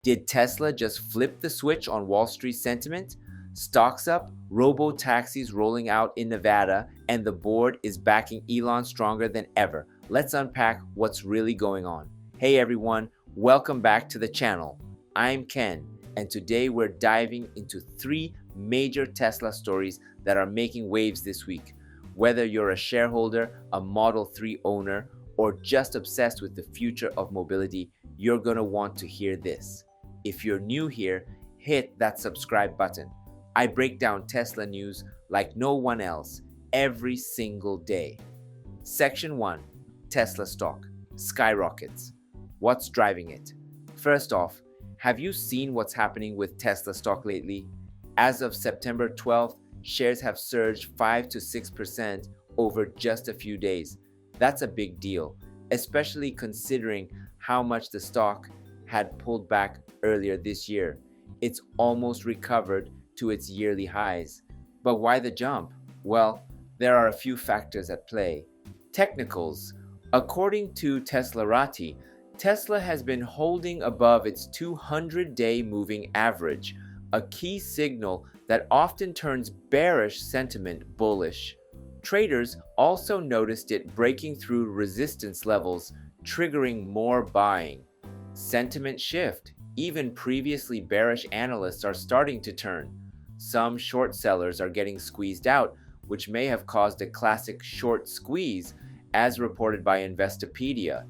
Did Tesla just flip the switch on Wall Street sentiment? Stocks up, Robotaxis rolling out in Nevada, and the board is backing Elon stronger than ever. Let's unpack what's really going on. Hey everyone, welcome back to the channel. I'm Ken, and today we're diving into 3 major Tesla stories that are making waves this week. Whether you're a shareholder, a Model 3 owner, or just obsessed with the future of mobility, you're gonna want to hear this. If you're new here, hit that subscribe button. I break down Tesla news like no one else every single day. Section 1. Tesla stock skyrockets. What's driving it? First off, have you seen what's happening with Tesla stock lately? As of September 12th, shares have surged 5 to 6% over just a few days. That's a big deal, especially considering how much the stock had pulled back earlier this year. It's almost recovered to its yearly highs. But why the jump? Well, there are a few factors at play. Technicals. According to TSLA, Tesla has been holding above its 200-day moving average, a key signal that often turns bearish sentiment bullish. Traders also noticed it breaking through resistance levels, triggering more buying. Sentiment shift. Even previously bearish analysts are starting to turn. Some short sellers are getting squeezed out, which may have caused a classic short squeeze, as reported by Investopedia.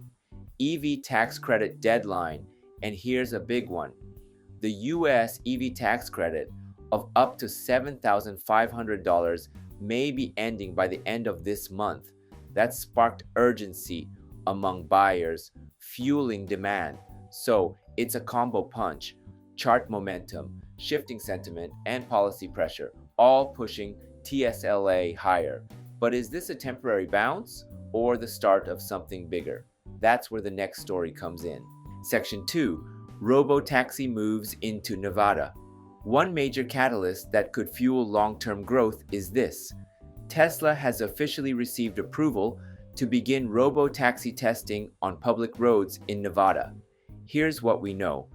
EV tax credit deadline, and here's a big one. The US EV tax credit of up to $7,500 may be ending by the end of this month. That sparked urgency among buyers, fueling demand. So it's a combo punch: chart momentum, shifting sentiment, and policy pressure, all pushing TSLA higher. But is this a temporary bounce or the start of something bigger? That's where the next story comes in. Section 2. Robotaxi moves into Nevada. One major catalyst that could fuel long-term growth is this. Tesla has officially received approval to begin Robotaxi testing on public roads in Nevada. Here's what we know.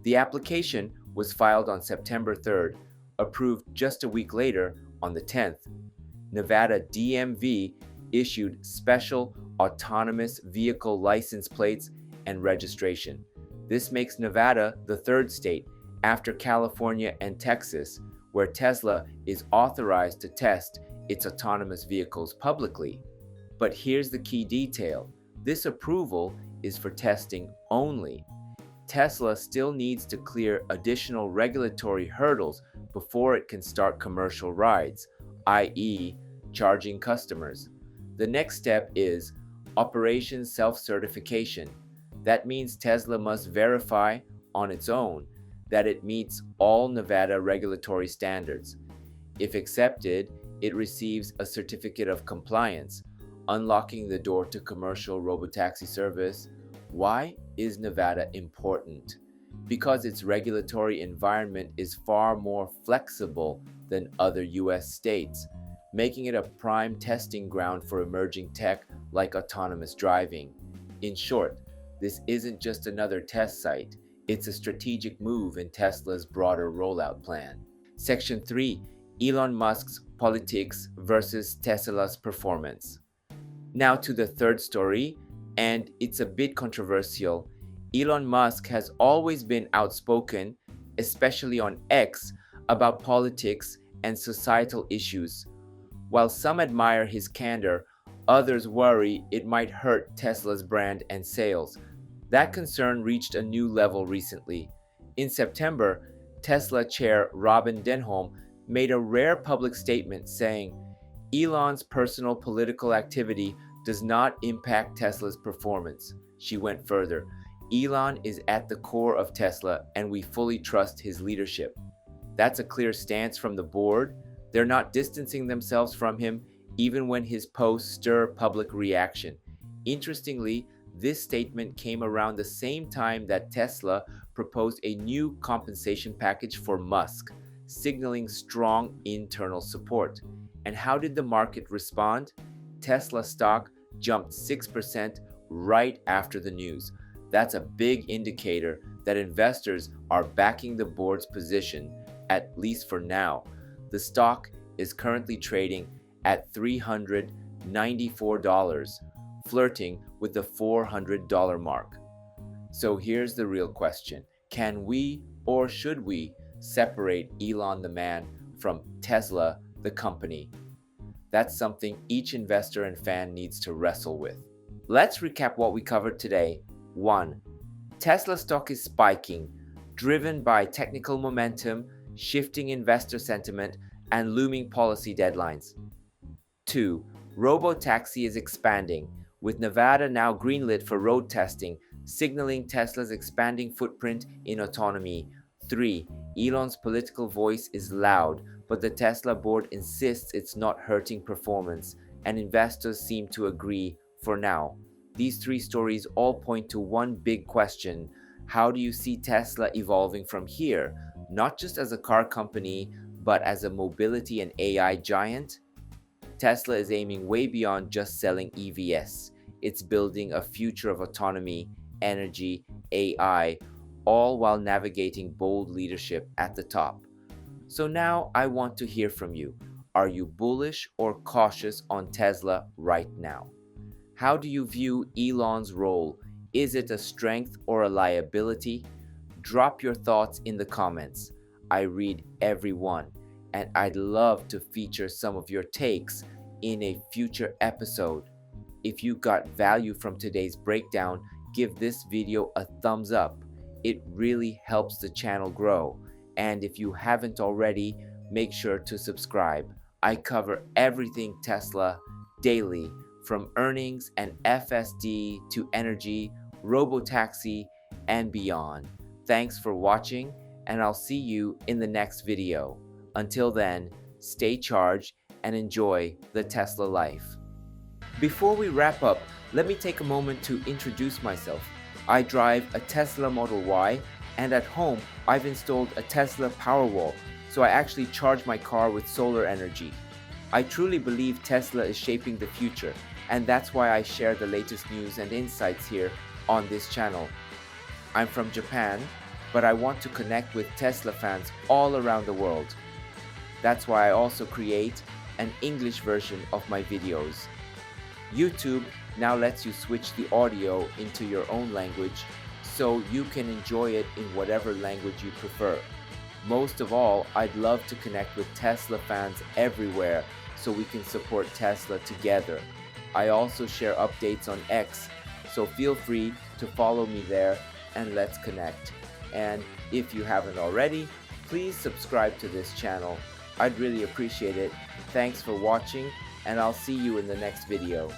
The application was filed on September 3rd, approved just a week later on the 10th. Nevada DMV issued special autonomous vehicle license plates and registration. This makes Nevada the 3rd state, after California and Texas, where Tesla is authorized to test its autonomous vehicles publicly. But here's the key detail. This approval is for testing only. Tesla still needs to clear additional regulatory hurdles before it can start commercial rides, i.e., charging customers. The next step is Operation Self-Certification. That means Tesla must verify on its own that it meets all Nevada regulatory standards. If accepted, it receives a certificate of compliance, unlocking the door to commercial robotaxi service. Why is Nevada important? Because its regulatory environment is far more flexible than other US states, making it a prime testing ground for emerging tech like autonomous driving. In short, this isn't just another test site, it's a strategic move in Tesla's broader rollout plan. Section 3. Elon Musk's politics versus Tesla's performance. Now to the third story, and it's a bit controversial. Elon Musk has always been outspoken, especially on X, about politics and societal issues. While some admire his candor, others worry it might hurt Tesla's brand and sales. That concern reached a new level recently. In September, Tesla chair Robin Denholm made a rare public statement saying, "Elon's personal political activity does not impact Tesla's performance." She went further. "Elon is at the core of Tesla and we fully trust his leadership." That's a clear stance from the board. They're not distancing themselves from him, even when his posts stir public reaction. Interestingly, this statement came around the same time that Tesla proposed a new compensation package for Musk, signaling strong internal support. And how did the market respond? Tesla stock jumped 6% right after the news. That's a big indicator that investors are backing the board's position, at least for now. The stock is currently trading at $394, flirting with the $400 mark. So here's the real question. Can we or should we separate Elon the man from Tesla the company? That's something each investor and fan needs to wrestle with. Let's recap what we covered today. 1. Tesla stock is spiking, driven by technical momentum, shifting investor sentiment, and looming policy deadlines. 2. Robotaxi is expanding, with Nevada now greenlit for road testing, signaling Tesla's expanding footprint in autonomy. 3. Elon's political voice is loud, but the Tesla board insists it's not hurting performance, and investors seem to agree for now. These three stories all point to one big question. How do you see Tesla evolving from here, not just as a car company, but as a mobility and AI giant? Tesla is aiming way beyond just selling EVs. It's building a future of autonomy, energy, AI, all while navigating bold leadership at the top. So now I want to hear from you. Are you bullish or cautious on Tesla right now? How do you view Elon's role? Is it a strength or a liability? Drop your thoughts in the comments. I read every one, and I'd love to feature some of your takes in a future episode. If you got value from today's breakdown, give this video a thumbs up. It really helps the channel grow. And if you haven't already, make sure to subscribe. I cover everything Tesla daily, from earnings and FSD to energy, Robotaxi, and beyond. Thanks for watching, and I'll see you in the next video. Until then, stay charged and enjoy the Tesla life. Before we wrap up, let me take a moment to introduce myself. I drive a Tesla Model Y, and at home, I've installed a Tesla Powerwall, so I actually charge my car with solar energy. I truly believe Tesla is shaping the future, and that's why I share the latest news and insights here on this channel. I'm from Japan, but I want to connect with Tesla fans all around the world. That's why I also create an English version of my videos. YouTube now lets you switch the audio into your own language, so you can enjoy it in whatever language you prefer. Most of all, I'd love to connect with Tesla fans everywhere so we can support Tesla together. I also share updates on X, so feel free to follow me there and let's connect. And if you haven't already, please subscribe to this channel. I'd really appreciate it. Thanks for watching, and I'll see you in the next video.